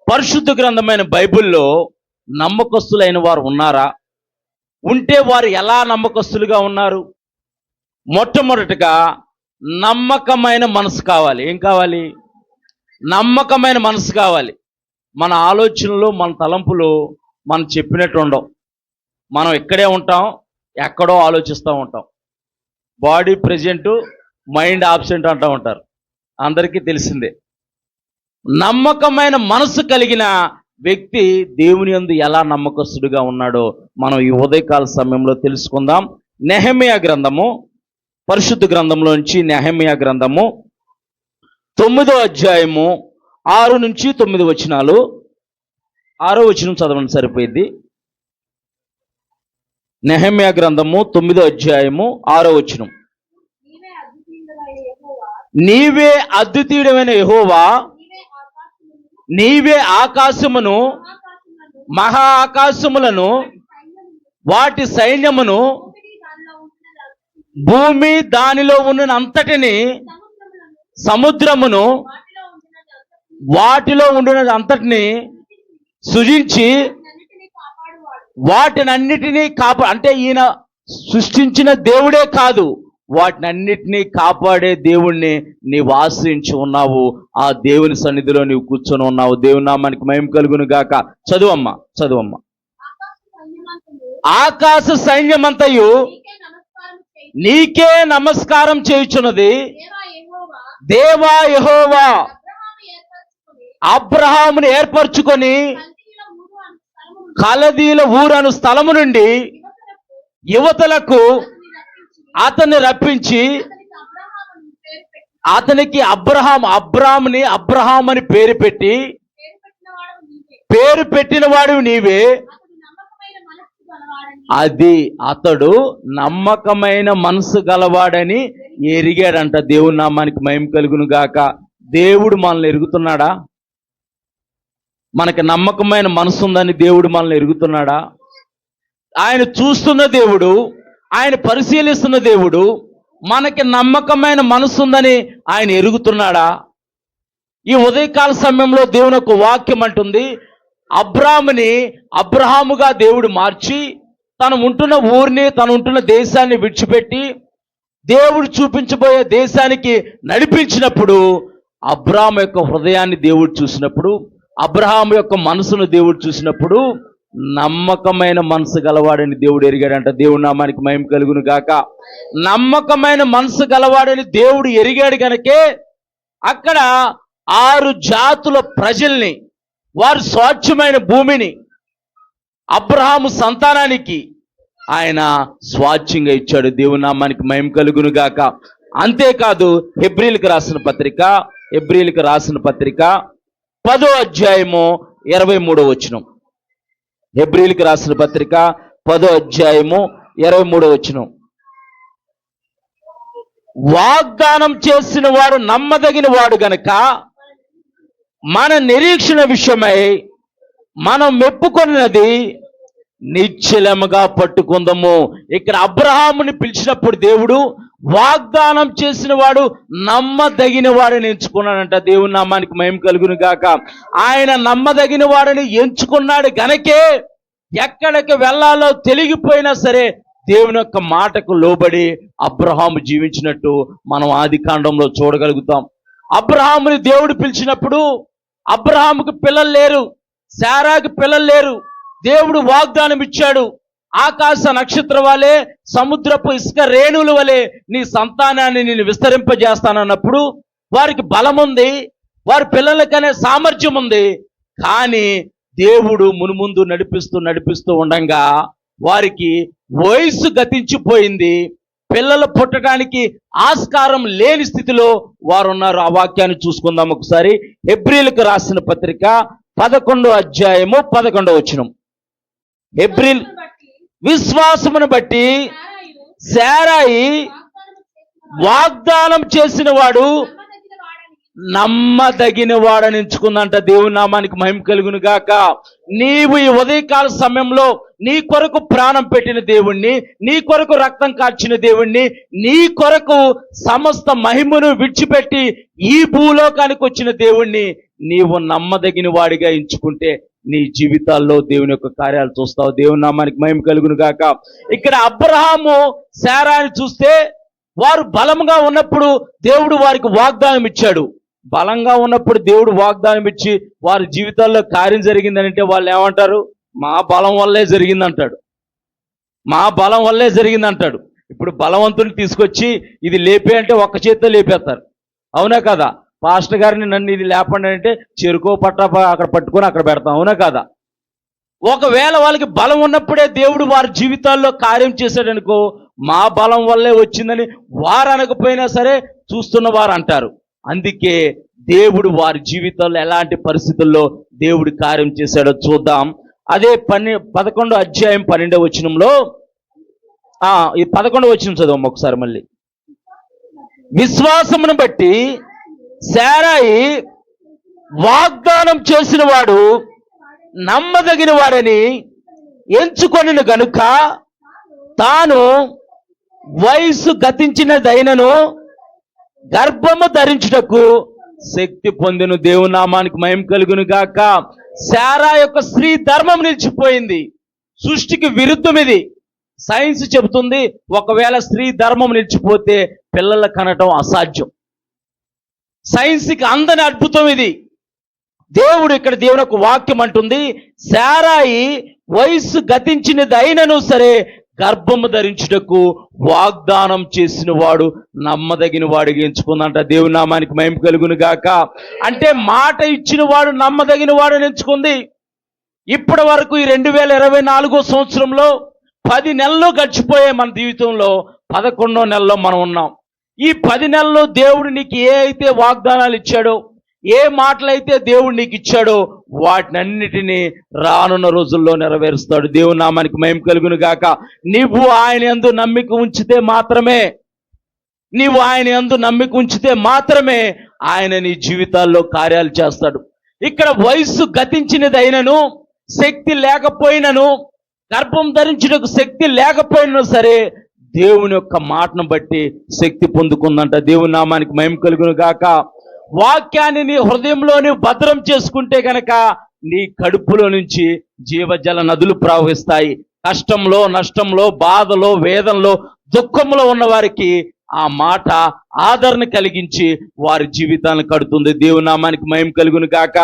పరిశుద్ధ గ్రంథమైన బైబిల్లో నమ్మకస్తులైన వారు ఉన్నారా? ఉంటే వారు ఎలా నమ్మకస్తులుగా ఉన్నారు? మొట్టమొదటిగా నమ్మకమైన మనసు కావాలి. ఏం కావాలి? నమ్మకమైన మనసు కావాలి. మన ఆలోచనలు, మన తలంపులు మనం చెప్పినట్టు ఉండవు. మనం ఇక్కడే ఉంటాం, ఎక్కడో ఆలోచిస్తూ ఉంటాం. బాడీ ప్రెజెంట్, మైండ్ ఆబ్సెంట్ అంటూ ఉంటారు, అందరికీ తెలిసిందే. నమ్మకమైన మనసు కలిగిన వ్యక్తి దేవుని యందు ఎలా నమ్మకస్తుడిగా ఉన్నాడో మనం ఈ ఉదయకాల సమయంలో తెలుసుకుందాం. నెహెమ్యా గ్రంథము, పరిశుద్ధ గ్రంథంలోంచి నెహెమ్యా గ్రంథము 9వ అధ్యాయము 6 నుంచి 9 వచనాలు. 6వ వచనం చదవండి, సరిపోయింది. నెహెమ్యా గ్రంథము 9వ అధ్యాయము 6వ వచనం. నీవే అద్వితీయుడమైన యెహోవా, నీవే ఆకాశమును, మహా ఆకాశములను, వాటి సైన్యమును, భూమి దానిలో ఉన్న అంతటిని, సముద్రమును వాటిలో ఉండిన అంతటిని సృజించి వాటినన్నిటినీ అంటే ఈయన సృష్టించిన దేవుడే కాదు, వాటినన్నిటినీ కాపాడే దేవుణ్ణి నీవు ఆశ్రయించి ఉన్నావు. ఆ దేవుని సన్నిధిలో నీవు కూర్చొని ఉన్నావు. దేవుని నామానికి మహిమ కలుగును గాక. చదువమ్మా. ఆకాశ సైన్యమంతయు నీకే నమస్కారం చేయుచున్నది. దేవా యెహోవా, అబ్రహామును ఏర్పరచుకొని కల్దీయుల ఊరు అను స్థలము నుండి యువతలకు అతన్ని రప్పించి అతనికి అబ్రాహాముని అబ్రహాం అని పేరు పెట్టిన వాడు నీవే. అది అతడు నమ్మకమైన మనసు గలవాడని ఎరిగాడంట. దేవుని నామానికి మహిమ కలుగును గాక. దేవుడు మనల్ని ఎరుగుతున్నాడా? మనకి నమ్మకమైన మనసు ఉందని దేవుడు మనల్ని ఎరుగుతున్నాడా? ఆయన చూస్తున్న దేవుడు, ఆయన పరిశీలిస్తున్న దేవుడు. మనకి నమ్మకమైన మనసు ఉందని ఆయన ఎరుగుతున్నాడా? ఈ ఉదయకాల సమయంలో దేవుని యొక్క వాక్యం అంటుంది, అబ్రాహాముని అబ్రహాముగా దేవుడు మార్చి తను ఉంటున్న ఊరిని, తను ఉంటున్న దేశాన్ని విడిచిపెట్టి దేవుడు చూపించబోయే దేశానికి నడిపించినప్పుడు అబ్రాహాము యొక్క హృదయాన్ని దేవుడు చూసినప్పుడు, అబ్రహాము యొక్క మనసును దేవుడు చూసినప్పుడు నమ్మకమైన మనసు గలవాడని దేవుడు ఎరిగాడంట. దేవుడి నామానికి మహిమ కలుగును గాక. నమ్మకమైన మనసు గలవాడని దేవుడు ఎరిగాడు గనకే అక్కడ 6 జాతుల ప్రజల్ని, వారు స్వాచ్ఛమైన భూమిని అబ్రహాము సంతానానికి ఆయన స్వాచ్ఛంగా ఇచ్చాడు. దేవుని నామానికి మహిమ కలుగును గాక. అంతేకాదు హెబ్రీలకు రాసిన పత్రిక 10వ అధ్యాయము 23వ వచనం. హెబ్రీలకు రాసిన పత్రిక 10వ అధ్యాయము 23వ వచనం. వాగ్దానం చేసిన వాడు నమ్మదగిన వాడు గనక మన నిరీక్షణ విషయమై మనం మెప్పుకొన్నది నిశ్చలముగా పట్టుకుందాము. ఇక్కడ అబ్రహాముని పిలిచినప్పుడు దేవుడు వాగ్దానం చేసిన వాడు నమ్మదగిన వాడిని ఎంచుకున్నాడంట. దేవుని నామానికి మహిమ కలుగును గాక. ఆయన నమ్మదగిన వాడిని ఎంచుకున్నాడు గనకే ఎక్కడికి వెళ్ళాలో తెలిగిపోయినా సరే దేవుని యొక్క మాటకు లోబడి అబ్రహాము జీవించినట్టు మనం ఆది కాండంలో చూడగలుగుతాం. అబ్రహాముని దేవుడు పిలిచినప్పుడు అబ్రహాముకు పిల్లలు లేరు, శారాకి పిల్లలు లేరు. దేవుడు వాగ్దానం ఇచ్చాడు, ఆకాశ నక్షత్ర వలె, సముద్రపు ఇసుక రేణువుల వలె నీ సంతానాన్ని నేను విస్తరింపజేస్తానన్నప్పుడు వారికి బలం ఉంది, వారి పిల్లలకనే సామర్థ్యం ఉంది. కానీ దేవుడు మునుముందు నడిపిస్తూ ఉండంగా వారికి వయసు గతించిపోయింది. పిల్లలు పుట్టడానికి ఆస్కారం లేని స్థితిలో వారు ఉన్నారు. ఆ వాక్యాన్ని చూసుకుందాం ఒకసారి. హెబ్రీలకు రాసిన పత్రిక 11వ అధ్యాయము 11వ వచనం. హెబ్రీల్ విశ్వాసమును బట్టి శారాయి వాగ్దానం చేసిన వాడు నమ్మదగిన వాడని ఎంచుకుందంట. దేవుని నామానికి మహిమ కలుగును గాక. నీవు ఈ ఉదయకాల సమయంలో నీ కొరకు ప్రాణం పెట్టిన దేవుణ్ణి, నీ కొరకు రక్తం కార్చిన దేవుణ్ణి, నీ కొరకు సమస్త మహిమను విడిచిపెట్టి ఈ భూలోకానికి వచ్చిన దేవుణ్ణి నీవు నమ్మదగిన వాడిగా ఎంచుకుంటే నీ జీవితాల్లో దేవుని యొక్క కార్యాలు చూస్తావు. దేవుని నామానికి మహిమ కలుగును గాక. ఇక్కడ అబ్రహాము శారాని చూస్తే వారు బలంగా ఉన్నప్పుడు దేవుడు వారికి వాగ్దానం ఇచ్చాడు. బలంగా ఉన్నప్పుడు దేవుడు వాగ్దానం ఇచ్చి వారి జీవితాల్లో కార్యం జరిగిందని అంటే వాళ్ళు ఏమంటారు? మా బలం వల్లే జరిగిందంటాడు. మా బలం వల్లే జరిగిందంటాడు. ఇప్పుడు బలవంతుని తీసుకొచ్చి ఇది లేపే అంటే ఒక్క చేత్తో లేపేస్తారు. అవునా కదా? పాస్టర్ గారిని నన్ను ఇది లేపండి అంటే చెరుకో పట్ట అక్కడ పట్టుకొని అక్కడ పెడతాం. అవునా కదా? ఒకవేళ వాళ్ళకి బలం ఉన్నప్పుడే దేవుడు వారి జీవితాల్లో కార్యం చేశాడనుకో, మా బలం వల్లే వచ్చిందని వారు అనకపోయినా సరే చూస్తున్న వారు అంటారు. అందుకే దేవుడు వారి జీవితాల్లో ఎలాంటి పరిస్థితుల్లో దేవుడు కార్యం చేశాడో చూద్దాం. అదే 11వ అధ్యాయం 12వ వచనంలో ఈ 11వ వచనం చదువు ఒకసారి మళ్ళీ. విశ్వాసమును బట్టి శారాయి వాగ్దానం చేసిన వాడు నమ్మదగిన వాడని ఎంచుకొనిన గనుక తాను వయసు గతించినదైనను గర్భము ధరించుటకు శక్తి పొందిన. దేవుని నామానికి మహిమ కలుగును గాక. శారా యొక్క స్త్రీ ధర్మం నిలిచిపోయింది. సృష్టికి విరుద్ధం ఇది. సైన్స్ చెబుతుంది ఒకవేళ స్త్రీ ధర్మం నిలిచిపోతే పిల్లల కనటం అసాధ్యం. సైన్స్కి అందని అద్భుతం ఇది. దేవుడు ఇక్కడ దేవుని యొక్క వాక్యం అంటుంది, శారాయి వయస్సు గతించినది అయినను సరే గర్భము ధరించుటకు వాగ్దానం చేసిన వాడు నమ్మదగిన వాడిగా ఎంచుకుందంట. దేవుని నామానికి మహిమ కలుగును గాక. అంటే మాట ఇచ్చిన వాడు నమ్మదగిన వాడు ఎంచుకుంది. ఇప్పటి వరకు ఈ 2024 సంవత్సరంలో 10 నెలలు గడిచిపోయే మన జీవితంలో 11వ నెలలో మనం ఉన్నాం. ఈ 10 నెలల్లో దేవుడు నీకు ఏ అయితే వాగ్దానాలు ఇచ్చాడో, ఏ మాటలైతే దేవుడు నీకు ఇచ్చాడో వాటినన్నిటినీ రానున్న రోజుల్లో నెరవేరుస్తాడు. దేవుని నామానికి మహిమ కలుగును గాక. నీవు ఆయన యందు నమ్మిక ఉంచితే మాత్రమే ఆయన నీ జీవితాల్లో కార్యాలు చేస్తాడు. ఇక్కడ వయస్సు గతించినదైనను శక్తి లేకపోయినను, గర్భం ధరించుటకు శక్తి లేకపోయినా సరే దేవుని యొక్క మాటను బట్టి శక్తి పొందుకుందంట. దేవుని నామానికి మహిమ కలుగును గాక. వాక్యాన్ని నీ హృదయంలో నీవు భద్రం చేసుకుంటే గనక నీ కడుపులో నుంచి జీవజల నదులు ప్రవహిస్తాయి. కష్టంలో, నష్టంలో, బాధలో, వేదనలో, దుఃఖంలో ఉన్న వారికి ఆ మాట ఆదరణ కలిగించి వారి జీవితాలను కడుతుంది. దేవుని నామానికి మహిమ కలుగును గాక.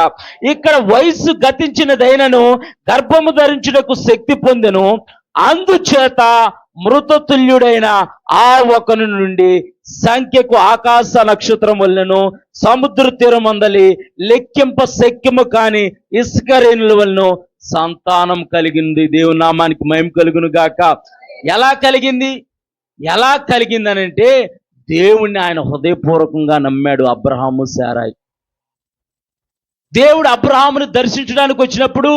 ఇక్కడ వయస్సు గతించినదైనను గర్భము ధరించుటకు శక్తి పొందెను, అందుచేత మృతతుల్యుడైన ఆ ఒకని నుండి సంఖ్యకు ఆకాశ నక్షత్రం వలనను సముద్ర తీరమందలి లెక్కింప శక్యము కాని ఇసుక రేణుల వలన సంతానం కలిగింది. దేవుని నామానికి మహిమ కలుగును గాక. ఎలా కలిగిందనంటే దేవుణ్ణి ఆయన హృదయపూర్వకంగా నమ్మాడు అబ్రహాము, శారాయి. దేవుడు అబ్రహాముని దర్శించడానికి వచ్చినప్పుడు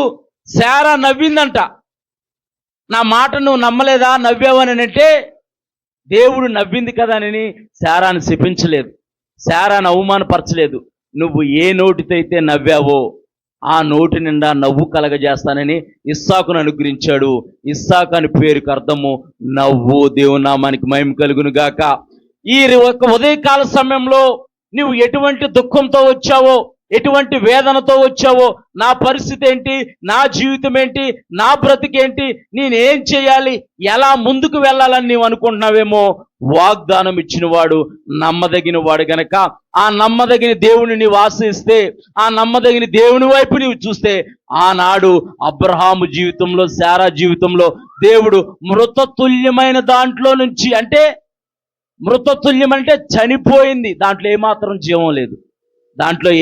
శారా నవ్విందంట. నా మాట నువ్వు నమ్మలేదా, నవ్వావని అంటే దేవుడు నవ్వింది కదా అని శారాను శపించలేదు, శారాను అవమానపరచలేదు. నువ్వు ఏ నోటితో అయితే నవ్వావో ఆ నోటి నిండా నవ్వు కలగజేస్తానని ఇస్సాకును అనుగ్రహించాడు. ఇస్సాకు అని పేరుకు అర్థము నవ్వు. దేవుని నామానికి మహిమ కలుగును గాక. ఈ ఉదయకాల సమయంలో నువ్వు ఎటువంటి దుఃఖంతో వచ్చావో, ఎటువంటి వేదనతో వచ్చావో, నా పరిస్థితి ఏంటి, నా జీవితం ఏంటి, నా బ్రతికేంటి, నేనేం చేయాలి, ఎలా ముందుకు వెళ్ళాలని నీవు అనుకుంటున్నావేమో, వాగ్దానం ఇచ్చిన వాడు నమ్మదగిన వాడు గనక ఆ నమ్మదగిన దేవుని నీవు ఆశ్రయిస్తే, ఆ నమ్మదగిన దేవుని వైపు నీవు చూస్తే, ఆనాడు అబ్రహాము జీవితంలో, శారా జీవితంలో దేవుడు మృతతుల్యమైన దాంట్లో నుంచి, అంటే మృతతుల్యం అంటే చనిపోయింది, దాంట్లో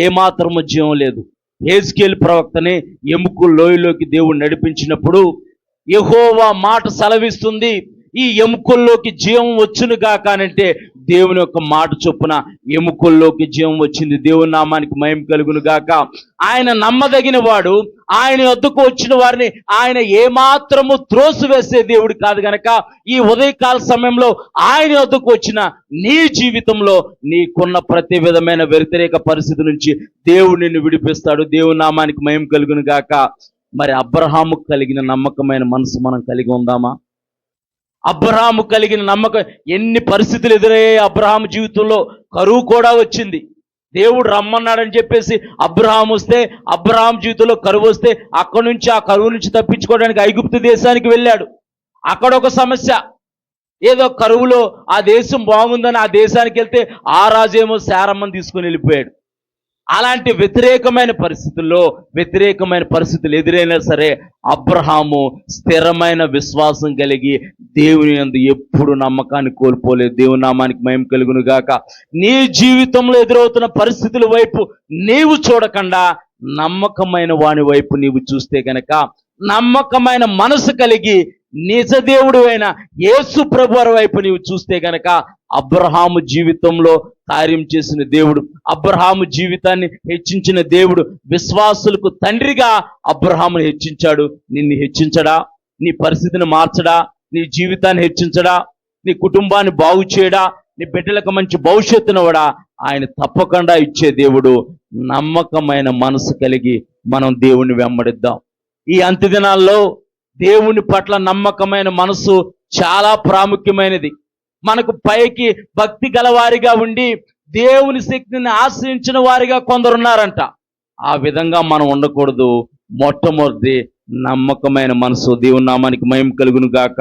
ఏమాత్రము జీవం లేదు. హెజ్కేలు ప్రవక్తని ఎముకల లోయలోకి దేవుడు నడిపించినప్పుడు యెహోవా మాట సెలవిస్తుంది, ఈ ఎముకల్లోకి జీవం వచ్చును గాక అంటే దేవుని యొక్క మాట చొప్పున ఎముకల్లోకి జీవం వచ్చింది. దేవుని నామానికి మహిమ కలుగును గాక. ఆయన నమ్మదగిన వాడు. ఆయన వద్దకు వచ్చిన వారిని ఆయన ఏమాత్రము త్రోసివేసే దేవుడు కాదు గనక ఈ ఉదయకాల సమయంలో ఆయన వద్దకు వచ్చిన నీ జీవితంలో నీకున్న ప్రతి విధమైన వ్యతిరేక పరిస్థితి నుంచి దేవుడు నిన్ను విడిపిస్తాడు. దేవుని నామానికి మహిమ కలుగును గాక. మరి అబ్రహాము కలిగిన నమ్మకమైన మనసు మనం కలిగి ఉందామా? అబ్రహాము కలిగిన నమ్మకం, ఎన్ని పరిస్థితులు ఎదురయ్యాయి అబ్రహాము జీవితంలో. కరువు కూడా వచ్చింది. దేవుడు రమ్మన్నాడని చెప్పేసి అబ్రహాం వస్తే, అబ్రహాం జీవితంలో కరువు వస్తే అక్కడి నుంచి ఆ కరువు నుంచి తప్పించుకోవడానికి ఐగుప్తు దేశానికి వెళ్ళాడు. అక్కడ ఒక సమస్య, ఏదో కరువులో ఆ దేశం బాగుందని ఆ దేశానికి వెళ్తే ఆ రాజేమో శారమ్మని తీసుకుని వెళ్ళిపోయాడు. అలాంటి వ్యతిరేకమైన పరిస్థితులు ఎదురైనా సరే అబ్రహాము స్థిరమైన విశ్వాసం కలిగి దేవుని యందు ఎప్పుడు నమ్మకాన్ని కోల్పోలేదు. దేవుని నామానికి మహిమ కలుగును గాక. నీ జీవితంలో ఎదురవుతున్న పరిస్థితుల వైపు నీవు చూడకుండా నమ్మకమైన వాని వైపు నీవు చూస్తే గనక, నమ్మకమైన మనసు కలిగి నిజ దేవుడు అయిన యేసు ప్రభువారి వైపు నీవు చూస్తే గనక, అబ్రహాము జీవితంలో కార్యం చేసిన దేవుడు, అబ్రహాము జీవితాన్ని హెచ్చించిన దేవుడు, విశ్వాసులకు తండ్రిగా అబ్రహామును హెచ్చించాడు. నిన్ను హెచ్చించడా? నీ పరిస్థితిని మార్చడా? నీ జీవితాన్ని హెచ్చించడా? నీ కుటుంబాన్ని బాగు చేయడా? నీ బిడ్డలకు మంచి భవిష్యత్తునవడా? ఆయన తప్పకుండా ఇచ్చే దేవుడు. నమ్మకమైన మనసు కలిగి మనం దేవుణ్ణి వెంబడిద్దాం. ఈ అంత్య దినాల్లో దేవుని పట్ల నమ్మకమైన మనసు చాలా ప్రాముఖ్యమైనది. మనకు పైకి భక్తి గలవారిగా ఉండి దేవుని శక్తిని ఆశ్రయించిన వారిగా కొందరున్నారంట. ఆ విధంగా మనం ఉండకూడదు. మొట్టమొదటి నమ్మకమైన మనసు. దేవుని నామానికి మహిమ కలుగును గాక.